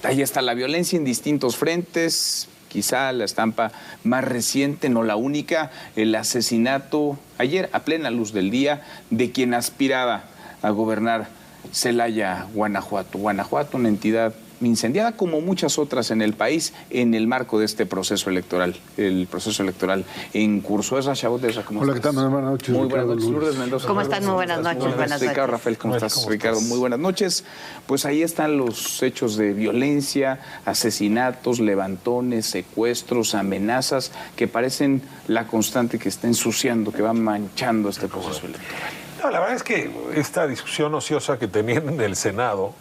ahí está la violencia en distintos frentes. Quizá la estampa más reciente, no la única, el asesinato ayer a plena luz del día de quien aspiraba a gobernar Celaya, Guanajuato. Guanajuato, una entidad incendiada como muchas otras en el país en el marco de este proceso electoral, el proceso electoral en curso. Esra Chabot, ¿cómo Hola, estás? ¿qué tal? Buenas noches. Muy buenas noches, Lourdes Mendoza. ¿Cómo están? Muy buenas noches. Buenas noches. Ricardo Rafael, ¿cómo estás? Ricardo, muy buenas noches. Pues ahí están los hechos de violencia, asesinatos, levantones, secuestros, amenazas, que parecen la constante que está ensuciando, que va manchando este proceso electoral. No, la verdad es que esta discusión ociosa que tenían en el Senado,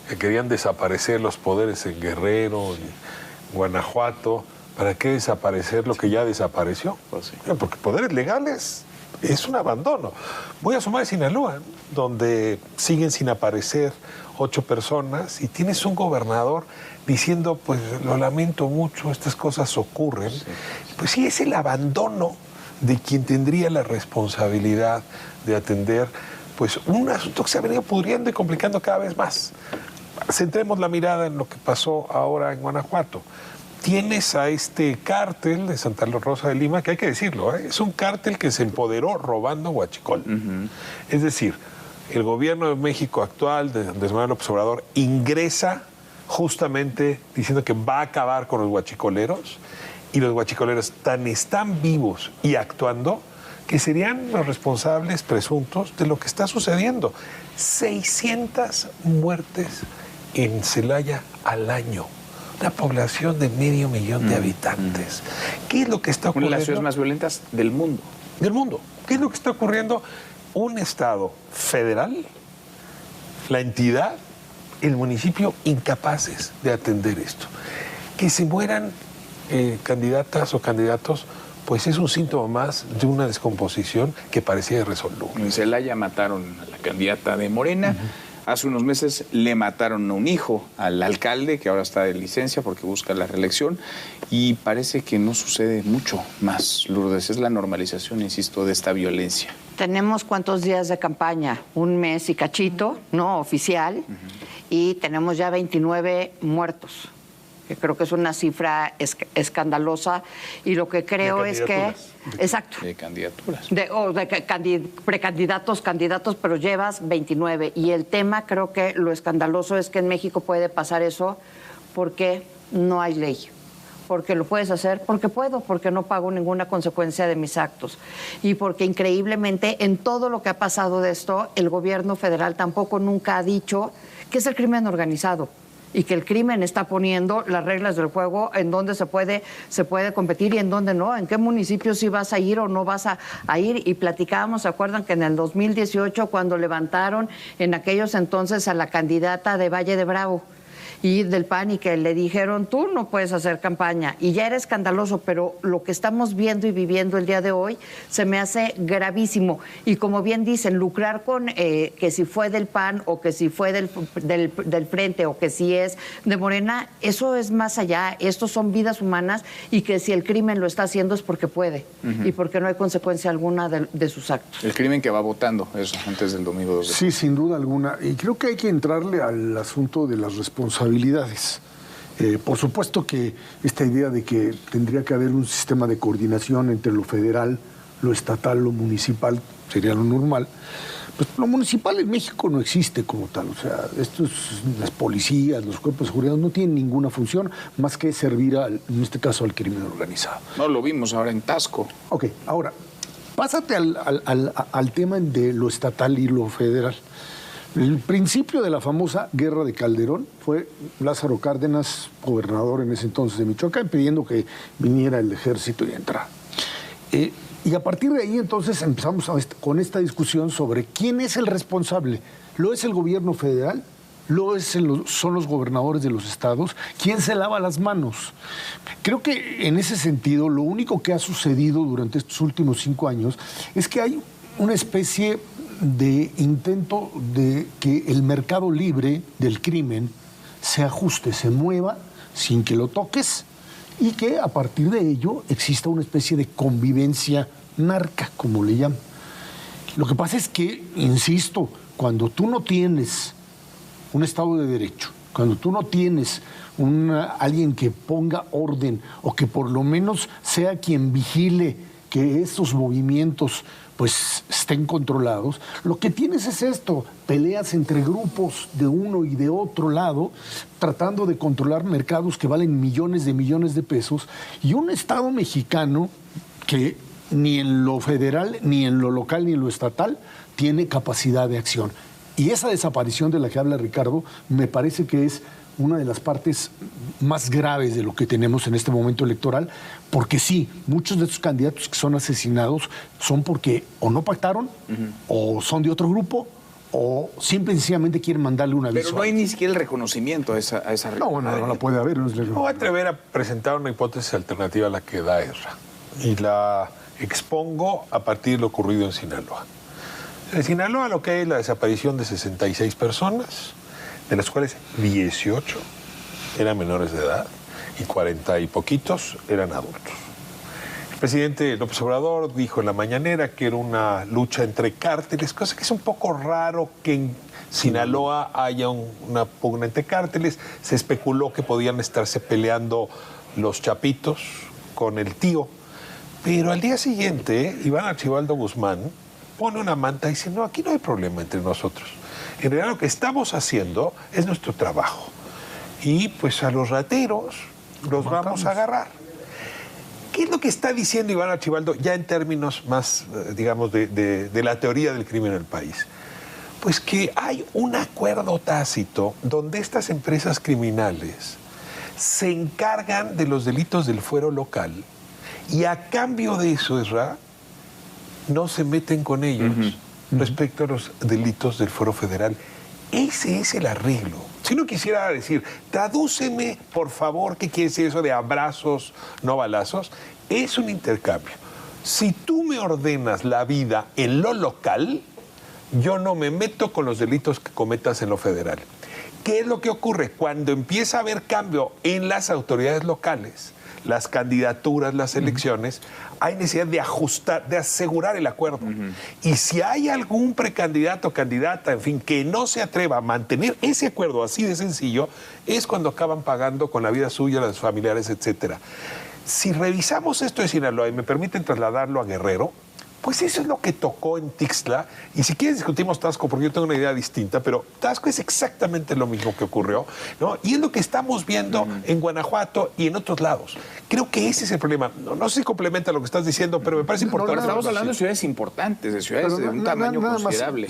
que querían desaparecer los poderes en Guerrero, en Guanajuato, ¿para qué desaparecer lo que ya desapareció? Pues sí. Porque poderes legales es un abandono. Voy a sumar Sinaloa, donde siguen sin aparecer 8 personas y tienes un gobernador diciendo, pues lo lamento mucho, estas cosas ocurren. Sí. Pues sí, es el abandono de quien tendría la responsabilidad de atender pues un asunto que se ha venido pudriendo y complicando cada vez más. Centremos la mirada en lo que pasó ahora en Guanajuato. Tienes a este cártel de Santa Rosa de Lima, que hay que decirlo, es un cártel que se empoderó robando huachicol. Es decir, el gobierno de México actual, de Andrés Manuel López Obrador, ingresa justamente diciendo que va a acabar con los huachicoleros, y los huachicoleros están vivos y actuando que serían los responsables presuntos de lo que está sucediendo. 600 muertes en Celaya al año. Una población de 500,000 de habitantes. ¿Qué es lo que está ocurriendo? Una de las ciudades más violentas del mundo. Del mundo. ¿Qué es lo que está ocurriendo? Un Estado federal, la entidad, el municipio, incapaces de atender esto. Que se mueran candidatas o candidatos, pues es un síntoma más de una descomposición que parecía irresoluble. En Celaya mataron a la candidata de Morena. Hace unos meses le mataron a un hijo al alcalde, que ahora está de licencia porque busca la reelección, y parece que no sucede mucho más, Lourdes. Es la normalización, insisto, de esta violencia. Tenemos cuántos días de campaña, 1 mes y cachito, ¿no? Oficial, y tenemos ya 29 muertos, que creo que es una cifra escandalosa, y lo que creo es que... Exacto. De candidaturas. Precandidatos, candidatos, pero llevas 29. Y el tema, creo que lo escandaloso es que en México puede pasar eso porque no hay ley. Porque lo puedes hacer, porque puedo, porque no pago ninguna consecuencia de mis actos. Y porque increíblemente en todo lo que ha pasado de esto, el gobierno federal tampoco nunca ha dicho que es el crimen organizado y que el crimen está poniendo las reglas del juego en donde se puede competir y en donde no, en qué municipios sí vas a ir o no vas a ir. Y platicábamos, ¿se acuerdan que en el 2018 cuando levantaron en aquellos entonces a la candidata de Valle de Bravo y del PAN, y que le dijeron, tú no puedes hacer campaña, y ya era escandaloso, pero lo que estamos viendo y viviendo el día de hoy se me hace gravísimo. Y como bien dicen, lucrar con que si fue del PAN o que si fue del Frente o que si es de Morena, eso es más allá. Estos son vidas humanas, y que si el crimen lo está haciendo es porque puede y porque no hay consecuencia alguna de sus actos. El crimen que va votando, eso, antes del domingo 2 de Sí, sin duda alguna. Y creo que hay que entrarle al asunto de las responsabilidades. Por supuesto que esta idea de que tendría que haber un sistema de coordinación entre lo federal, lo estatal, lo municipal, sería lo normal. Pues lo municipal en México no existe como tal. O sea, las policías, los cuerpos de seguridad no tienen ninguna función más que servir, en este caso, al crimen organizado. No, lo vimos ahora en Tasco. Ok, ahora, pásate al tema de lo estatal y lo federal. El principio de la famosa guerra de Calderón fue Lázaro Cárdenas, gobernador en ese entonces de Michoacán, pidiendo que viniera el ejército y entrara. Y a partir de ahí entonces empezamos con esta discusión sobre quién es el responsable. ¿Lo es el gobierno federal? ¿Son los gobernadores de los estados? ¿Quién se lava las manos? Creo que en ese sentido lo único que ha sucedido durante estos últimos 5 años es que hay una especie de intento de que el mercado libre del crimen se ajuste, se mueva sin que lo toques, y que a partir de ello exista una especie de convivencia narca, como le llaman. Lo que pasa es que, insisto, cuando tú no tienes un Estado de Derecho, cuando tú no tienes alguien que ponga orden o que por lo menos sea quien vigile que estos movimientos pues estén controlados, lo que tienes es esto, peleas entre grupos de uno y de otro lado, tratando de controlar mercados que valen millones de pesos, y un Estado mexicano que ni en lo federal, ni en lo local, ni en lo estatal, tiene capacidad de acción. Y esa desaparición de la que habla Ricardo me parece que es una de las partes más graves de lo que tenemos en este momento electoral, porque sí, muchos de estos candidatos que son asesinados son porque o no pactaron, o son de otro grupo, o simple y sencillamente quieren mandarle un aviso. Pero no hay ni siquiera el reconocimiento a esa No, no la puede haber. Me voy a atrever a presentar una hipótesis alternativa a la que da Ezra, y la expongo a partir de lo ocurrido en Sinaloa. En Sinaloa lo que hay es la desaparición de 66 personas, de las cuales 18 eran menores de edad y 40 y poquitos eran adultos. El presidente López Obrador dijo en la mañanera que era una lucha entre cárteles, cosa que es un poco raro que en Sinaloa haya una pugna entre cárteles. Se especuló que podían estarse peleando los chapitos con el tío. Pero al día siguiente, Iván Archibaldo Guzmán pone una manta y dice, no, aquí no hay problema entre nosotros. En realidad lo que estamos haciendo es nuestro trabajo. Y pues a los rateros los vamos a agarrar. ¿Qué es lo que está diciendo Iván Archibaldo ya en términos más, digamos, de la teoría del crimen en el país? Pues que hay un acuerdo tácito donde estas empresas criminales se encargan de los delitos del fuero local y a cambio de eso, Ezra, no se meten con ellos respecto a los delitos del fuero federal. Ese es el arreglo. Si no quisiera decir, tradúceme, por favor, qué quiere decir eso de abrazos, no balazos, es un intercambio. Si tú me ordenas la vida en lo local, yo no me meto con los delitos que cometas en lo federal. ¿Qué es lo que ocurre? Cuando empieza a haber cambio en las autoridades locales, las candidaturas, las elecciones, hay necesidad de ajustar, de asegurar el acuerdo. Y si hay algún precandidato o candidata, en fin, que no se atreva a mantener ese acuerdo así de sencillo, es cuando acaban pagando con la vida suya, las familiares, etcétera. Si revisamos esto de Sinaloa y me permiten trasladarlo a Guerrero, pues eso es lo que tocó en Tixla. Y si quieres discutimos Tasco, porque yo tengo una idea distinta, pero Tasco es exactamente lo mismo que ocurrió, ¿no? Y es lo que estamos viendo en Guanajuato y en otros lados. Creo que ese es el problema. No sé si complementa lo que estás diciendo, pero me parece importante. Pero estamos hablando de ciudades importantes, de ciudades de un tamaño considerable.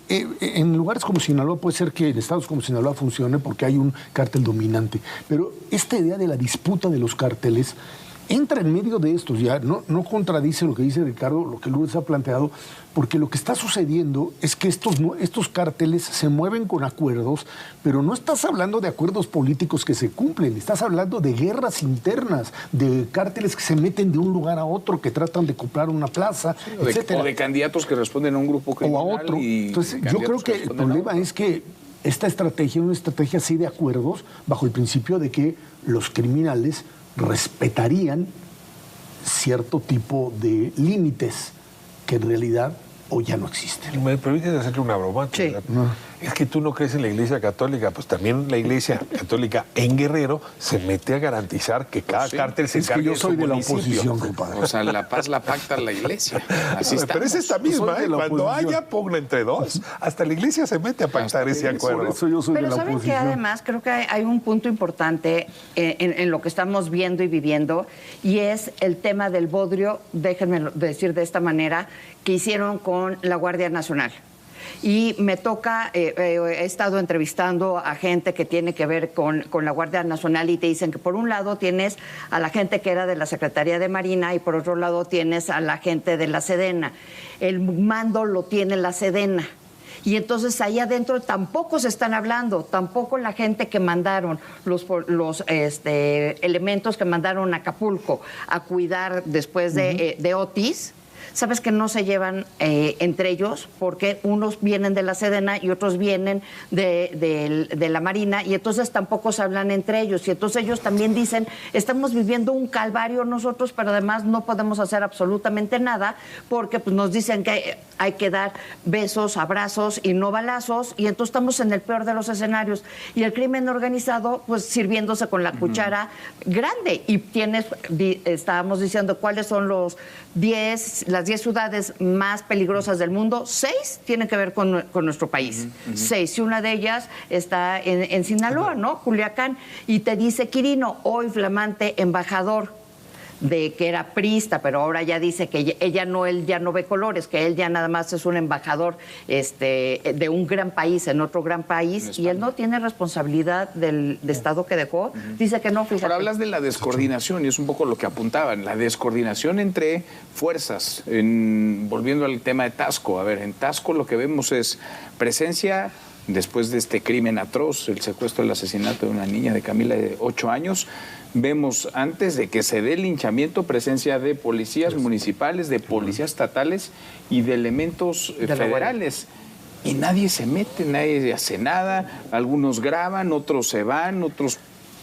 En lugares como Sinaloa puede ser que en estados como Sinaloa funcione porque hay un cártel dominante. Pero esta idea de la disputa de los cárteles entra en medio de estos, ya no contradice lo que dice Ricardo, lo que Lourdes ha planteado, porque lo que está sucediendo es que estos cárteles se mueven con acuerdos, pero no estás hablando de acuerdos políticos que se cumplen, estás hablando de guerras internas, de cárteles que se meten de un lugar a otro, que tratan de comprar una plaza, etcétera. O de candidatos que responden a un grupo criminal. O a otro. Entonces, yo creo que el problema es que esta estrategia es una estrategia así de acuerdos, bajo el principio de que los criminales respetarían cierto tipo de límites que en realidad hoy ya no existen. ¿Me permites hacerle una broma? Sí. Es que tú no crees en la Iglesia Católica, pues también la Iglesia Católica en Guerrero se mete a garantizar que cada cártel se encargue de su municipio. Yo soy de la oposición, compadre. O sea, la paz la pacta la Iglesia. Así está. Pero es esta misma, cuando haya pugna entre dos, hasta la Iglesia se mete a pactar ese acuerdo. Por eso yo soy de Pero la ¿saben oposición. qué? Además, creo que hay un punto importante en lo que estamos viendo y viviendo, y es el tema del bodrio, déjenme decir de esta manera, que hicieron con la Guardia Nacional. Y me toca, he estado entrevistando a gente que tiene que ver con la Guardia Nacional y te dicen que por un lado tienes a la gente que era de la Secretaría de Marina y por otro lado tienes a la gente de la Sedena. El mando lo tiene la Sedena. Y entonces ahí adentro tampoco se están hablando, tampoco la gente que mandaron, los elementos que mandaron a Acapulco a cuidar después de Otis, sabes que no se llevan entre ellos porque unos vienen de la Sedena y otros vienen de la Marina y entonces tampoco se hablan entre ellos y entonces ellos también dicen, estamos viviendo un calvario nosotros, pero además no podemos hacer absolutamente nada porque pues, nos dicen que hay que dar besos, abrazos y no balazos y entonces estamos en el peor de los escenarios y el crimen organizado pues sirviéndose con la cuchara grande y estábamos diciendo cuáles son las 10 ciudades más peligrosas del mundo. 6 tienen que ver con nuestro país. 6, y una de ellas está en Sinaloa, ¿no? Culiacán. Y te dice Quirino, hoy flamante embajador de que era priista, pero ahora ya dice que él ya no ve colores, que él ya nada más es un embajador de un gran país en otro gran país y él no tiene responsabilidad del estado que dejó. Dice que no, fíjate. Ahora hablas de la descoordinación y es un poco lo que apuntaban, la descoordinación entre fuerzas. Volviendo al tema de Taxco, a ver, en Taxco lo que vemos es presencia después de este crimen atroz, el secuestro, el asesinato de una niña de Camila de 8 años. Vemos, antes de que se dé el linchamiento, presencia de policías municipales, de policías estatales y de elementos federales. Y nadie se mete, nadie hace nada. Algunos graban, otros se van, otros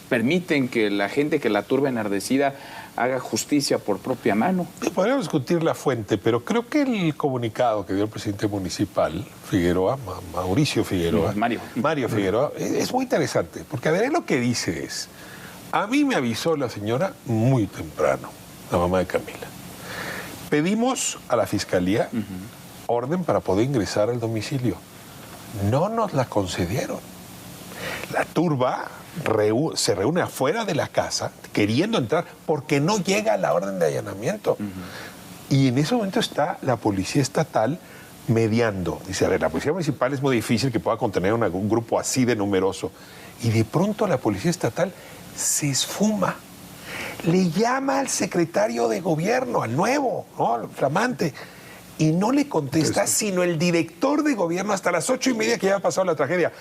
permiten que la gente que la turba enardecida haga justicia por propia mano. Podríamos discutir la fuente, pero creo que el comunicado que dio el presidente municipal, Figueroa, Mauricio Figueroa, Mario Figueroa, es muy interesante, porque a ver, lo que dice es, a mí me avisó la señora muy temprano, la mamá de Camila. Pedimos a la Fiscalía orden para poder ingresar al domicilio. No nos la concedieron. La turba se reúne afuera de la casa queriendo entrar porque no llega la orden de allanamiento. Y en ese momento está la policía estatal mediando. Dice, a ver, la policía municipal es muy difícil que pueda contener un grupo así de numeroso. Y de pronto la policía estatal se esfuma. Le llama al secretario de gobierno, al nuevo, ¿no? Al flamante, y no le contesta, sino el director de gobierno hasta las 8:30 que ya ha pasado la tragedia.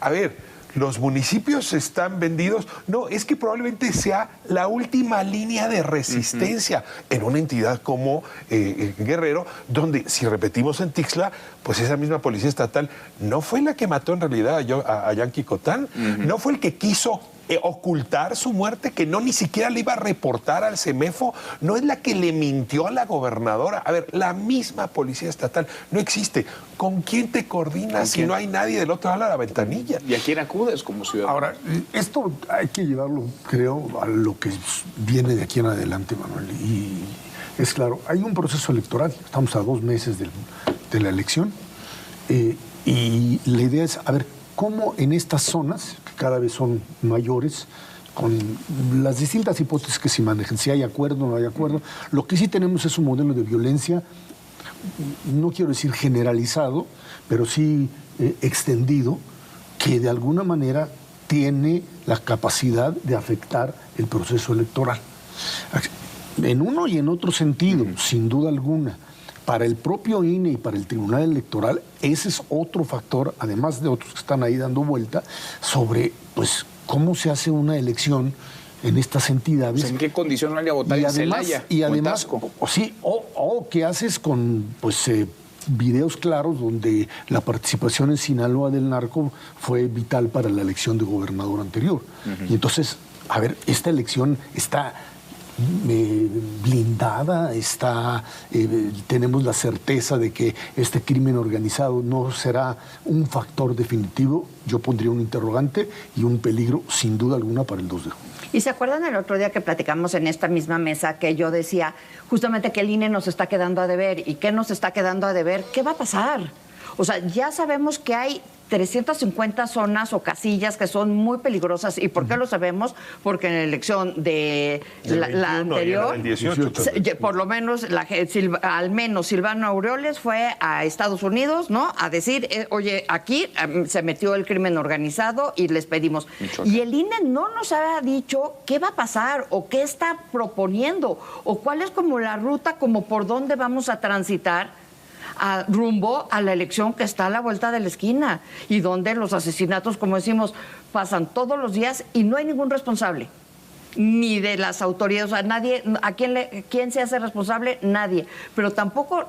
A ver, ¿los municipios están vendidos? No, es que probablemente sea la última línea de resistencia en una entidad como Guerrero, donde, si repetimos en Tixla, pues esa misma policía estatal no fue la que mató en realidad a Yanqui Cotán, no fue el que quiso ocultar su muerte, que no ni siquiera le iba a reportar al CEMEFO, no es la que le mintió a la gobernadora. A ver, la misma policía estatal no existe. ¿Con quién te coordinas si no hay nadie del otro lado de la ventanilla? ¿Y a quién acudes como ciudadano? Ahora, esto hay que llevarlo, creo, a lo que viene de aquí en adelante, Manuel. Y es claro, hay un proceso electoral, estamos a 2 meses de la elección, y la idea es, a ver, cómo en estas zonas, que cada vez son mayores, con las distintas hipótesis que se manejan, si hay acuerdo o no hay acuerdo, lo que sí tenemos es un modelo de violencia, no quiero decir generalizado, pero sí extendido, que de alguna manera tiene la capacidad de afectar el proceso electoral. En uno y en otro sentido, sin duda alguna. Para el propio INE y para el Tribunal Electoral, ese es otro factor, además de otros que están ahí dando vuelta, sobre pues cómo se hace una elección en estas entidades. Pues, ¿en qué condición van a votar en Celaya? Y además, o qué haces con pues videos claros donde la participación en Sinaloa del narco fue vital para la elección de gobernador anterior. Y entonces, a ver, esta elección está blindada, tenemos la certeza de que este crimen organizado no será un factor definitivo. Yo pondría un interrogante y un peligro sin duda alguna para el 2 de junio. ¿Y se acuerdan el otro día que platicamos en esta misma mesa que yo decía justamente que el INE nos está quedando a deber? ¿Y qué nos está quedando a deber? ¿Qué va a pasar? O sea, ya sabemos que hay 350 zonas o casillas que son muy peligrosas. ¿Y por qué lo sabemos? Porque en la elección de la anterior, el 18, por lo menos, al menos Silvano Aureoles fue a Estados Unidos, ¿no? A decir, oye, aquí se metió el crimen organizado y les pedimos. Y el INE no nos ha dicho qué va a pasar o qué está proponiendo o cuál es como la ruta, como por dónde vamos a transitar rumbo a la elección que está a la vuelta de la esquina y donde los asesinatos, como decimos, pasan todos los días y no hay ningún responsable. ni de las autoridades, o sea, nadie, ¿quién se hace responsable? Nadie. Pero tampoco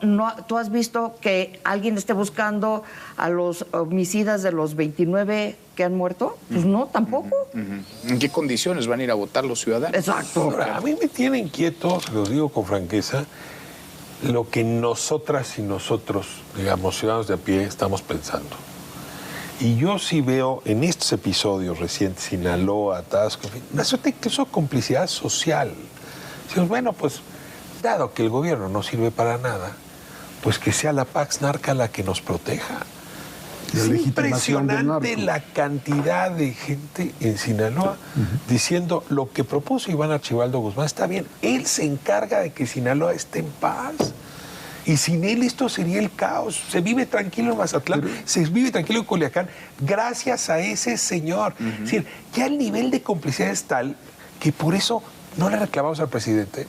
tú has visto que alguien esté buscando a los homicidas de los 29 que han muerto. Pues no, tampoco. ¿En qué condiciones van a ir a votar los ciudadanos? Exacto. Ahora, a mí me tiene inquieto, se los digo con franqueza, lo que nosotras y nosotros, digamos, ciudadanos de a pie, estamos pensando. Y yo sí veo en estos episodios recientes, Sinaloa, Atasco, una suerte de complicidad social. Decimos, bueno, pues, dado que el gobierno no sirve para nada, pues que sea la Pax Narca la que nos proteja. Es impresionante la cantidad de gente en Sinaloa diciendo lo que propuso Iván Archibaldo Guzmán está bien. Él se encarga de que Sinaloa esté en paz. Y sin él esto sería el caos. Se vive tranquilo en Mazatlán, se vive tranquilo en Culiacán, gracias a ese señor. Es decir, ya el nivel de complicidad es tal que por eso no le reclamamos al presidente.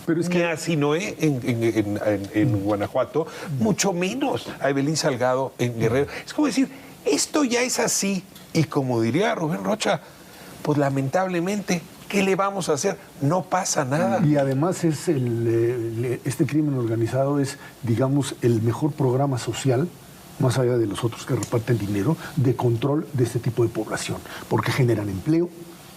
Pero es que ni a Sinoé en Guanajuato, mucho menos a Evelyn Salgado en Guerrero. Es como decir, esto ya es así. Y como diría Rubén Rocha, pues lamentablemente, ¿qué le vamos a hacer? No pasa nada. Y además es este crimen organizado es, digamos, el mejor programa social, más allá de los otros que reparten dinero, de control de este tipo de población. Porque generan empleo,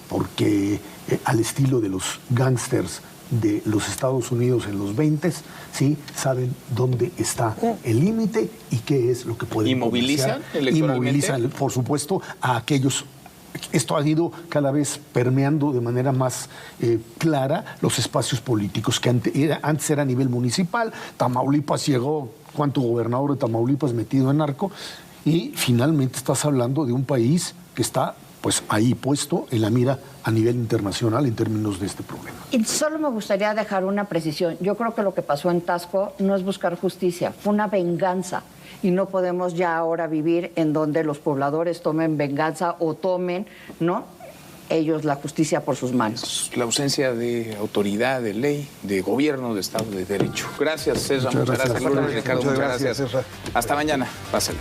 porque al estilo de los gángsters de los Estados Unidos en los 20s, ¿sí? Saben dónde está el límite y qué es lo que pueden ¿Y movilizan electoralmente? Y movilizan, por supuesto, a aquellos. Esto ha ido cada vez permeando de manera más clara los espacios políticos, que antes era a nivel municipal. Tamaulipas llegó, ¿cuánto gobernador de Tamaulipas metido en narco? Y finalmente estás hablando de un país que está pues ahí puesto en la mira a nivel internacional en términos de este problema. Y solo me gustaría dejar una precisión. Yo creo que lo que pasó en Taxco no es buscar justicia, fue una venganza. Y no podemos ya ahora vivir en donde los pobladores tomen venganza o tomen, ¿no?, ellos la justicia por sus manos. La ausencia de autoridad, de ley, de gobierno, de Estado de Derecho. Gracias, César. Muchas gracias. Ricardo, muchas gracias. Hasta mañana. Pásale.